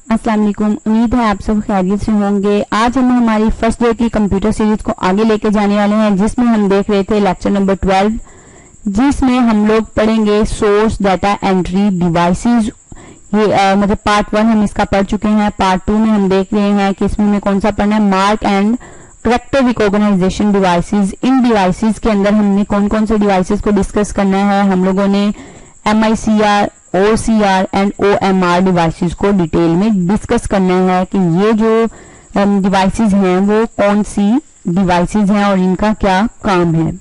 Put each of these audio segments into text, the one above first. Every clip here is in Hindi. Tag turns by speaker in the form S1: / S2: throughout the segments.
S1: अस्सलाम वालेकुम। उम्मीद है आप सब खैरियत से होंगे। आज हम हमारी फर्स्ट डे की कंप्यूटर सीरीज को आगे लेके जाने वाले हैं, जिसमें हम देख रहे थे लेक्चर नंबर 12, जिसमें हम लोग पढ़ेंगे सोर्स डाटा एंट्री डिवाइसेस। ये मतलब पार्ट 1 हम इसका पढ़ चुके हैं। पार्ट 2 में हम देख रहे हैं कि इसमें हमें कौन सा पढ़ना है, mark and character recognisation devices. इन डिवाइसेस के अंदर हमने कौन कौन से डिवाइसेस को डिस्कस करना है। हम लोगों ने MICR, OCR and OMR devices को डिटेल में डिस्कस करना है कि ये जो डिवाइसेस हैं वो कौन सी डिवाइसेस हैं और इनका क्या काम है।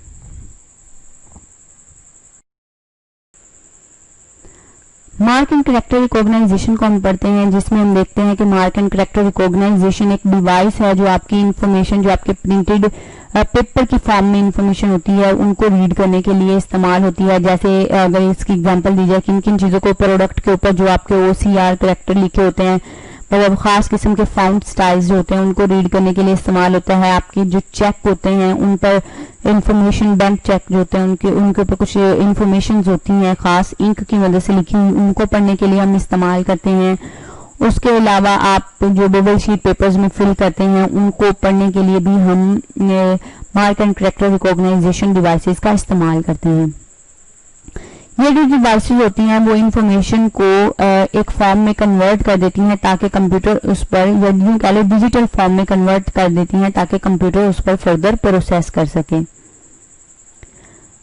S1: मार्क एंड करेक्टर रिकॉग्नाइजेशन को हम पढ़ते हैं, जिसमें हम देखते हैं कि मार्क एंड करेक्टर रिकॉग्नाइजेशन एक डिवाइस है जो आपकी इंफॉर्मेशन, जो आपके प्रिंटेड पेपर की फॉर्म में इंफॉर्मेशन होती है, उनको रीड करने के लिए इस्तेमाल होती है। जैसे अगर इसकी एग्जांपल दी जाए, किन किन चीजों को प्रोडक्ट के ऊपर जो आपके OCR करेक्टर लिखे होते हैं, मतलब खास किस्म के फाउंट स्टाइल्स जो होते हैं, उनको रीड करने के लिए इस्तेमाल होता है। आपके जो चेक होते हैं उन पर इंफॉर्मेशन, बैंक चेक जो होते हैं उनके ऊपर कुछ इंफॉर्मेशन होती हैं खास इंक की मदद से लिखी हुई, उनको पढ़ने के लिए हम इस्तेमाल करते हैं। उसके अलावा आप जो बबल शीट पेपर्स में फिल करते हैं, उनको पढ़ने के लिए भी हम mark and character recognisation devices का इस्तेमाल करते हैं। ये जो डिवाइसेस होती हैं वो इंफॉर्मेशन को एक फॉर्म में कन्वर्ट कर देती हैं ताकि कंप्यूटर उस पर, या यूं कह लो डिजिटल फॉर्म में कन्वर्ट कर देती हैं ताकि कंप्यूटर उस पर फर्दर प्रोसेस कर सके।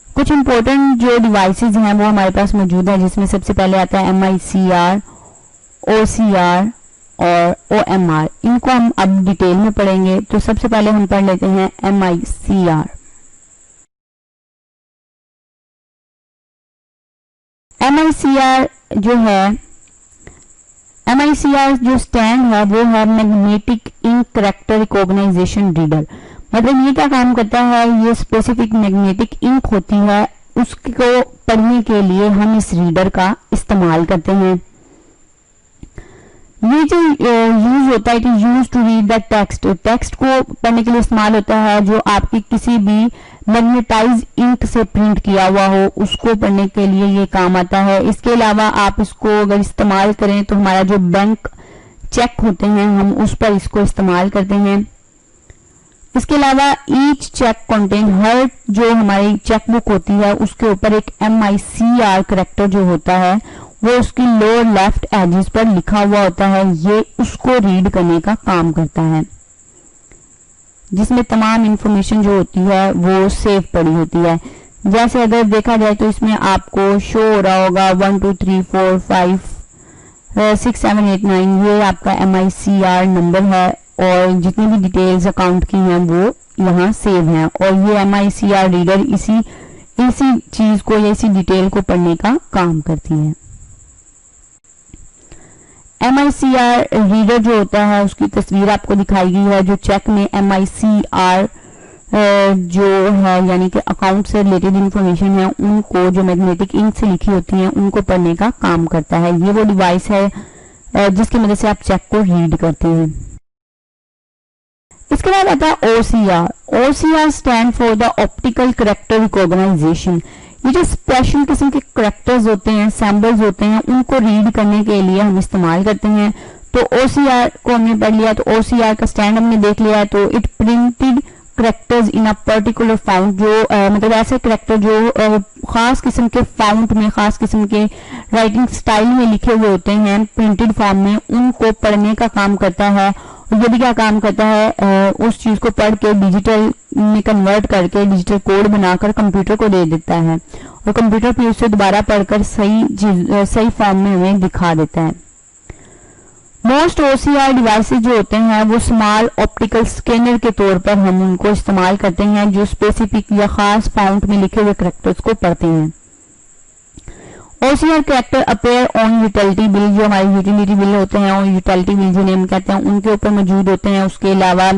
S1: कुछ इंपॉर्टेंट जो डिवाइसेस हैं वो हमारे पास मौजूद है, जिसमें सबसे पहले आता है MICR, OCR और OMR। इनको हम अब डिटेल में पढ़ेंगे। तो सबसे पहले हम पढ़ लेते हैं MICR। MICR जो है, MICR जो स्टैंड है वो है magnetic ink character recognisation reader. मतलब ये क्या काम करता है, ये स्पेसिफिक मैग्नेटिक इंक होती है, उसको पढ़ने के लिए हम इस रीडर का इस्तेमाल करते हैं। ये जो यूज होता है, it is use to read the text. Text को पढ़ने के लिए इस्तेमाल होता है जो आपकी किसी भी मैग्नेटाइज इंक से प्रिंट किया हुआ हो, उसको पढ़ने के लिए ये काम आता है। इसके अलावा आप इसको अगर इस्तेमाल करें तो हमारा जो बैंक चेक होते हैं हम उस पर इसको इस्तेमाल करते हैं। इसके अलावा ईच चेक कंटेन, हर जो हमारी चेक बुक होती है उसके ऊपर एक MICR करेक्टर जो होता है वो उसकी लोअर लेफ्ट एजेस पर लिखा हुआ होता है। ये उसको रीड करने का काम करता है, जिसमें तमाम इंफॉर्मेशन जो होती है वो सेव पड़ी होती है। जैसे अगर देखा जाए तो इसमें आपको शो हो रहा होगा 1 2 3 4 5 6 7 8 9, ये आपका MICR नंबर है और जितनी भी डिटेल्स अकाउंट की हैं वो यहाँ सेव हैं। और ये MICR रीडर इसी चीज को या इसी डिटेल को पढ़ने का काम करती है। MICR रीडर जो होता है उसकी तस्वीर आपको दिखाई गई है, जो चेक में MICR जो है यानी कि अकाउंट से रिलेटेड इंफॉर्मेशन है उनको, जो मैग्नेटिक इंक से लिखी होती हैं, उनको पढ़ने का काम करता है। ये वो डिवाइस है जिसकी मदद से आप चेक को रीड करते हैं। इसके बाद आता है OCR। OCR stand for the optical character recognisation. ये जो स्पेशल किस्म के करेक्टर्स होते हैं, सैम्बल्स होते हैं, उनको रीड करने के लिए हम इस्तेमाल करते हैं। तो OCR को हमने पढ़ लिया, तो OCR का स्टैंड हमने देख लिया। तो it printed characters in a particular fount, जो मतलब ऐसे करेक्टर जो खास किस्म के फाउंट में, खास किस्म के राइटिंग स्टाइल में लिखे हुए होते हैं प्रिंटेड फॉर्म में, उनको पढ़ने का काम करता है। और ये भी क्या काम करता है, उस चीज को पढ़ के डिजिटल में कन्वर्ट करके डिजिटल कोड बनाकर कंप्यूटर को दे देता है और कंप्यूटर फिर उसे दोबारा पढ़कर सही फॉर्म में हमें दिखा देता है। मोस्ट OCR डिवाइसेस जो होते हैं वो स्मॉल ऑप्टिकल स्कैनर के तौर पर हम उनको इस्तेमाल करते हैं, जो स्पेसिफिक या खास फाउंट में लिखे हुए करेक्टर्स को पढ़ते हैं। OCR character appear on utility bill, जो हमारे यूटिलिटी बिल होते हैं और यूटिलिटी बिल जिन्हें हम कहते हैं, उनके ऊपर मौजूद होते हैं। उसके अलावा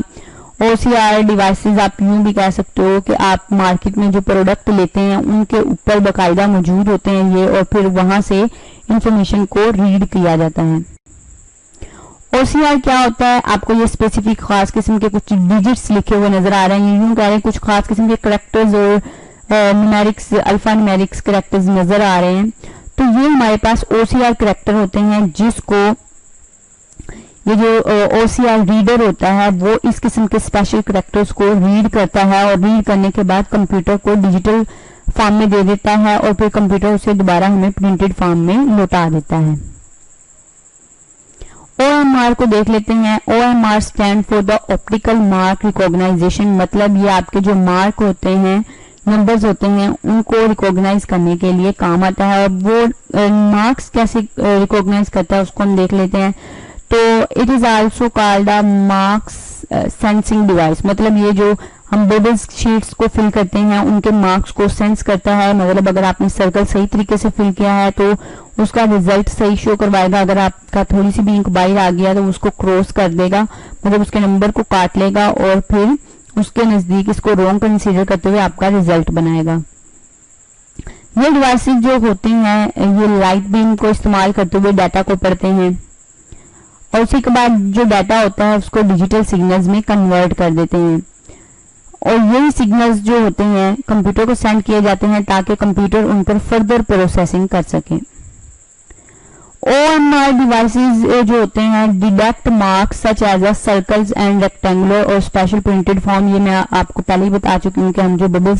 S1: OCR डिवाइसेस आप यूं भी कह सकते हो कि आप मार्केट में जो प्रोडक्ट लेते हैं उनके ऊपर बाकायदा मौजूद होते हैं ये, और फिर वहां से इंफॉर्मेशन को रीड किया जाता है। OCR क्या होता है, आपको ये स्पेसिफिक खास किस्म के कुछ डिजिट्स लिखे हुए नजर आ रहे हैं, यूं कह रहे हैं कुछ खास किस्म के करेक्टर्स और न्यूमेरिक्स, अल्फा न्यूमेरिक्स करेक्टर्स नजर आ रहे हैं। तो ये हमारे पास OCR करेक्टर होते हैं जिसको ये जो OCR रीडर होता है वो इस किस्म के स्पेशल करैक्टर्स को रीड करता है और रीड करने के बाद कंप्यूटर को डिजिटल फॉर्म में दे देता है और फिर कंप्यूटर उसे दोबारा हमें प्रिंटेड फॉर्म में लौटा देता है। OMR को देख लेते हैं। OMR stand for the optical mark recognisation, मतलब ये आपके जो मार्क होते हैं, नंबर्स होते हैं, उनको रिकॉग्नाइज करने के लिए काम आता है। और वो मार्क्स कैसे रिकॉग्नाइज करता है उसको हम देख लेते हैं। तो it is also called a marks sensing device, मतलब ये जो हम बबल शीट्स को फिल करते हैं उनके मार्क्स को सेंस करता है। मतलब अगर आपने सर्कल सही तरीके से फिल किया है तो उसका रिजल्ट सही शो करवाएगा। अगर आपका थोड़ी सी भी इंक बाहर आ गया तो उसको क्रॉस कर देगा, मतलब उसके नंबर को काट लेगा और फिर उसके नजदीक इसको रॉन्ग कंसीडर करते हुए आपका रिजल्ट बनाएगा। ये डिवाइसेस जो होते हैं ये लाइट बीम को इस्तेमाल करते हुए डाटा को पढ़ते हैं और उसी के बाद जो डाटा होता है उसको डिजिटल सिग्नल्स में कन्वर्ट कर देते हैं और यही सिग्नल्स जो होते हैं कंप्यूटर को सेंड किए जाते हैं ताकि कंप्यूटर उन पर फर्दर प्रोसेसिंग कर सके। OMR डिवाइसेस जो होते हैं deduct marks such as a circles and rectangular और स्पेशल प्रिंटेड फॉर्म। ये मैं आपको पहले ही बता चुकी हूँ कि हम जो बबल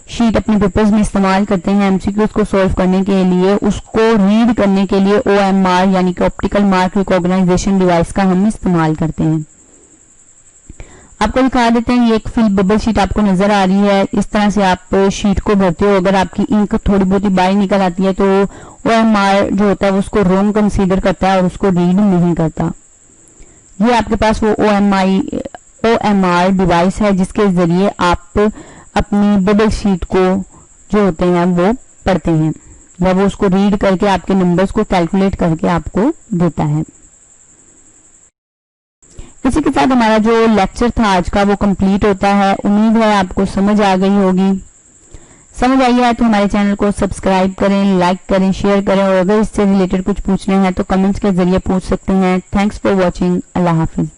S1: शीट अपने पेपर्स में इस्तेमाल करते हैं MCQs को सॉल्व करने के लिए, उसको रीड करने के लिए OMR यानी कि ऑप्टिकल मार्क रिकॉग्नाइजेशन डिवाइस का हम इस्तेमाल करते हैं। आपको दिखा देते हैं, ये एक फिल बबल शीट आपको नजर आ रही है। इस तरह से आप शीट को भरते हो। अगर आपकी इंक थोड़ी बहुत ही बाहर निकल आती है तो OMR जो होता है वो उसको रॉन्ग कंसीडर करता है और उसको रीड नहीं करता। ये आपके पास वो OMR डिवाइस है जिसके जरिए आप अपनी बबल शीट को जो होते हैं वो पढ़ते हैं या वो उसको रीड करके आपके नंबर्स को कैलकुलेट करके आपको देता है। इसी के साथ हमारा जो लेक्चर था आज का वो कंप्लीट होता है। उम्मीद है आपको समझ आ गई होगी। समझ आई है तो हमारे चैनल को सब्सक्राइब करें, लाइक करें, शेयर करें और अगर इससे रिलेटेड कुछ पूछने हैं तो कमेंट्स के जरिए पूछ सकते हैं। Thanks for watching. Allah Hafiz.